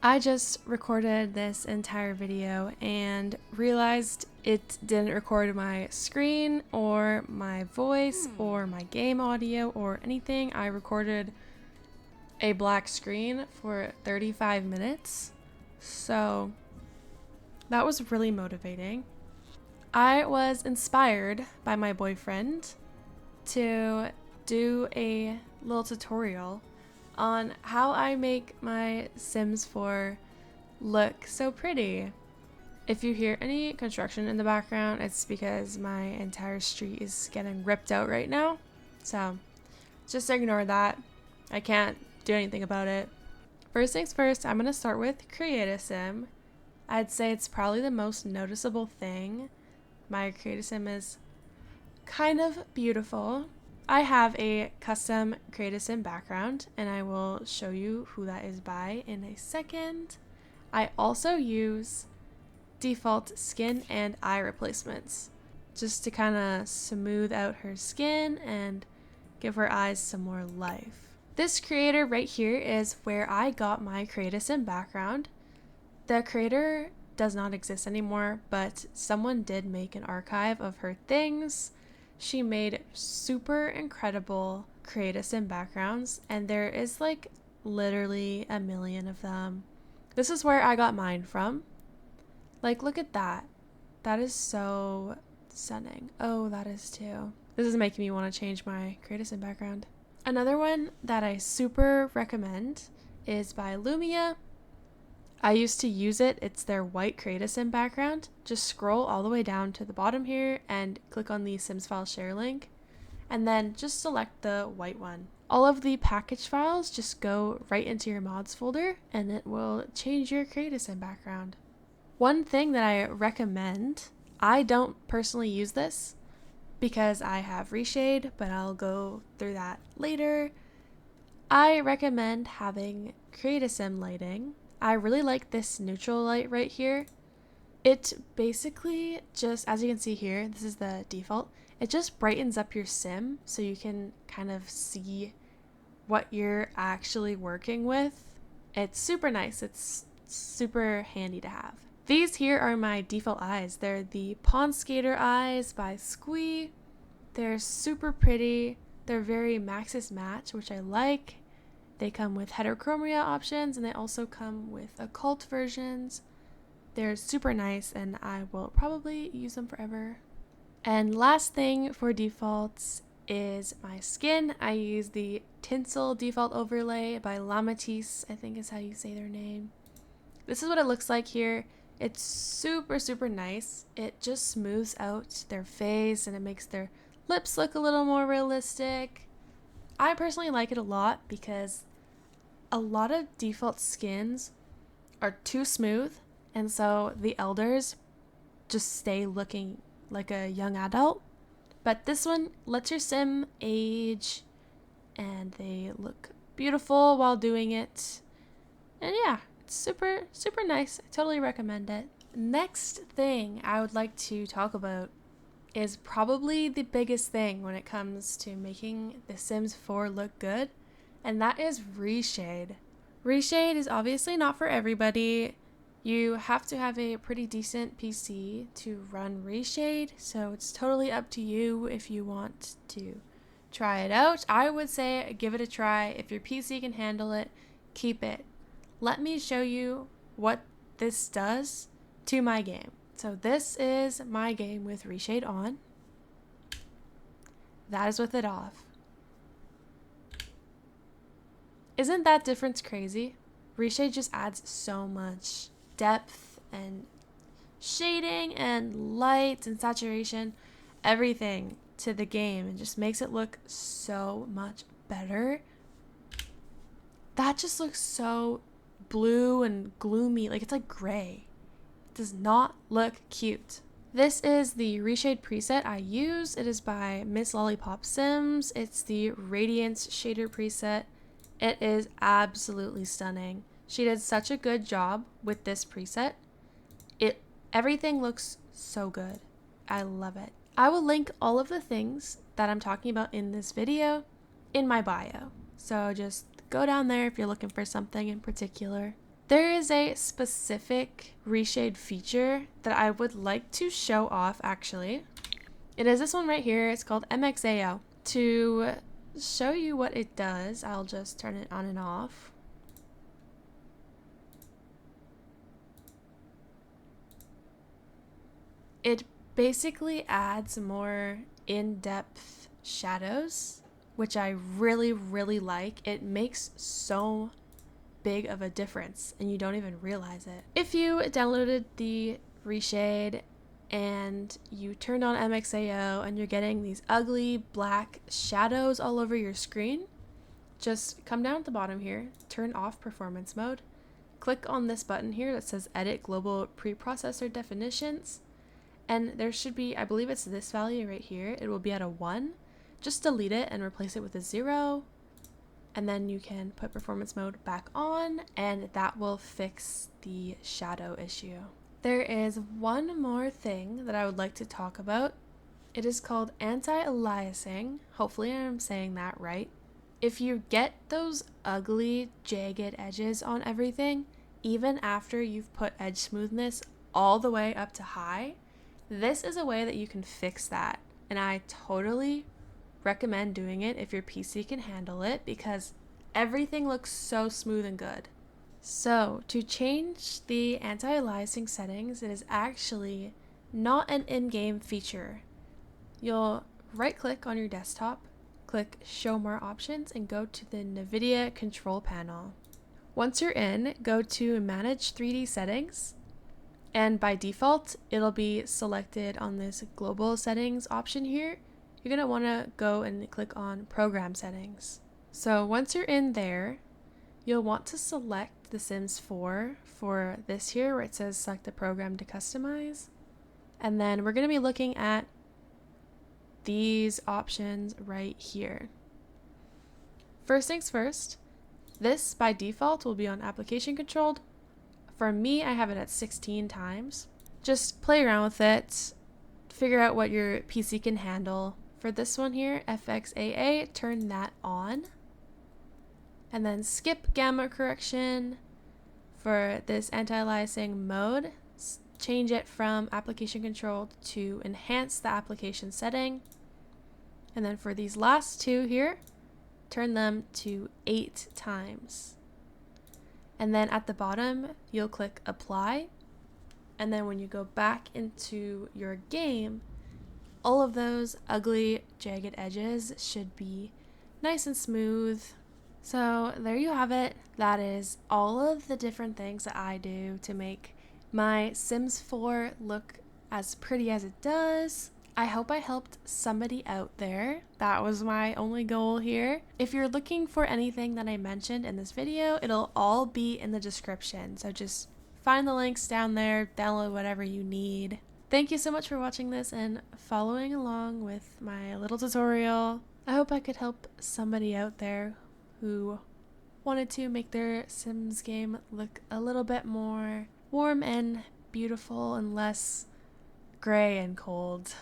I just recorded this entire video and realized it didn't record my screen or my voice or my game audio or anything. I recorded a black screen for 35 minutes. So that was really motivating. I was inspired by my boyfriend to do a little tutorial on how I make my Sims 4 look so pretty. If you hear any construction in the background, it's because my entire street is getting ripped out right now. So just ignore that. I can't do anything about it. First things first, I'm going to start with create a sim. I'd say it's probably the most noticeable thing. My create a sim is kind of beautiful. I have a custom create a sim background and I will show you who that is by in a second. I also use default skin and eye replacements just to kind of smooth out her skin and give her eyes some more life. This creator right here is where I got my create a sim background. The creator does not exist anymore, but someone did make an archive of her things. She made super incredible create a sim backgrounds, and there is like literally a million of them. This is where I got mine from. Like, look at that. That is so stunning. Oh, that is too. This is making me want to change my create a sim background. Another one that I super recommend is by Lumia. I used to use it. It's their white create a sim background. Just scroll all the way down to the bottom here and click on the Sims file share link, and then just select the white one. All of the package files just go right into your mods folder and it will change your create a sim background. One thing that I recommend, I don't personally use this because I have reshade, but I'll go through that later. I recommend having create a sim lighting. I really like this neutral light right here. It basically just, as you can see here, this is the default. It just brightens up your sim so you can kind of see what you're actually working with. It's super nice. It's super handy to have. These here are my default eyes. They're the Pond Skater eyes by Squee. They're super pretty. They're very Maxis match, which I like. They come with heterochromia options, and they also come with occult versions. They're super nice, and I will probably use them forever. And last thing for defaults is my skin. I use the Tinsel default overlay by Lamatis, I think is how you say their name. This is what it looks like here. It's super, super nice. It just smooths out their face, and it makes their lips look a little more realistic. I personally like it a lot because a lot of default skins are too smooth, and so the elders just stay looking like a young adult. But this one lets your sim age and they look beautiful while doing it. And yeah, it's super, super nice. I totally recommend it. Next thing I would like to talk about is probably the biggest thing when it comes to making The Sims 4 look good, and that is reshade. Reshade is obviously not for everybody. You have to have a pretty decent PC to run reshade, so it's totally up to you if you want to try it out. I would say give it a try. If your PC can handle it, keep it. Let me show you what this does to my game. So this is my game with reshade on. That is with it off. Isn't that difference crazy? Reshade just adds so much depth and shading and light and saturation, everything to the game, and just makes it look so much better. That just looks so blue and gloomy, like it's like gray. It does not look cute. This is the reshade preset I use. It is by Miss Lollipop Sims. It's the Radiance shader preset. It is absolutely stunning. She did such a good job with this preset. Everything looks so good. I love it. I will link all of the things that I'm talking about in this video in my bio. So just go down there if you're looking for something in particular. There is a specific reshade feature that I would like to show off actually. It is this one right here. It's called MXAO. To show you what it does, I'll just turn it on and off. It basically adds more in-depth shadows, which I really, really like. It makes so big of a difference and you don't even realize it. If you downloaded the reshade and you turned on MXAO and you're getting these ugly black shadows all over your screen, just come down at the bottom here, turn off performance mode, click on this button here that says edit global preprocessor definitions, and there should be, I believe it's this value right here, it will be at a 1. Just delete it and replace it with a 0, and then you can put performance mode back on and that will fix the shadow issue. There is one more thing that I would like to talk about. It is called anti-aliasing. Hopefully I'm saying that right. If you get those ugly jagged edges on everything, even after you've put edge smoothness all the way up to high, this is a way that you can fix that. And I totally recommend doing it if your PC can handle it because everything looks so smooth and good. So to change the anti-aliasing settings, it is actually not an in-game feature. You'll right click on your desktop, click show more options and go to the NVIDIA control panel. Once you're in, go to manage 3D settings, and by default it'll be selected on this global settings option here. You're going to want to go and click on program settings. So once you're in there, you'll want to select the Sims 4 for this here where it says select the program to customize. And then we're going to be looking at these options right here. First things first, this by default will be on application controlled. For me, I have it at 16 times. Just play around with it, figure out what your PC can handle. For this one here, FXAA, turn that on. And then skip gamma correction. For this anti-aliasing mode, change it from application controlled to enhance the application setting. And then for these last two here, turn them to 8 times. And then at the bottom, you'll click apply. And then when you go back into your game, all of those ugly jagged edges should be nice and smooth. So there you have it. That is all of the different things that I do to make my Sims 4 look as pretty as it does. I hope I helped somebody out there. That was my only goal here. If you're looking for anything that I mentioned in this video, it'll all be in the description. So just find the links down there, download whatever you need. Thank you so much for watching this and following along with my little tutorial. I hope I could help somebody out there who wanted to make their Sims game look a little bit more warm and beautiful and less gray and cold.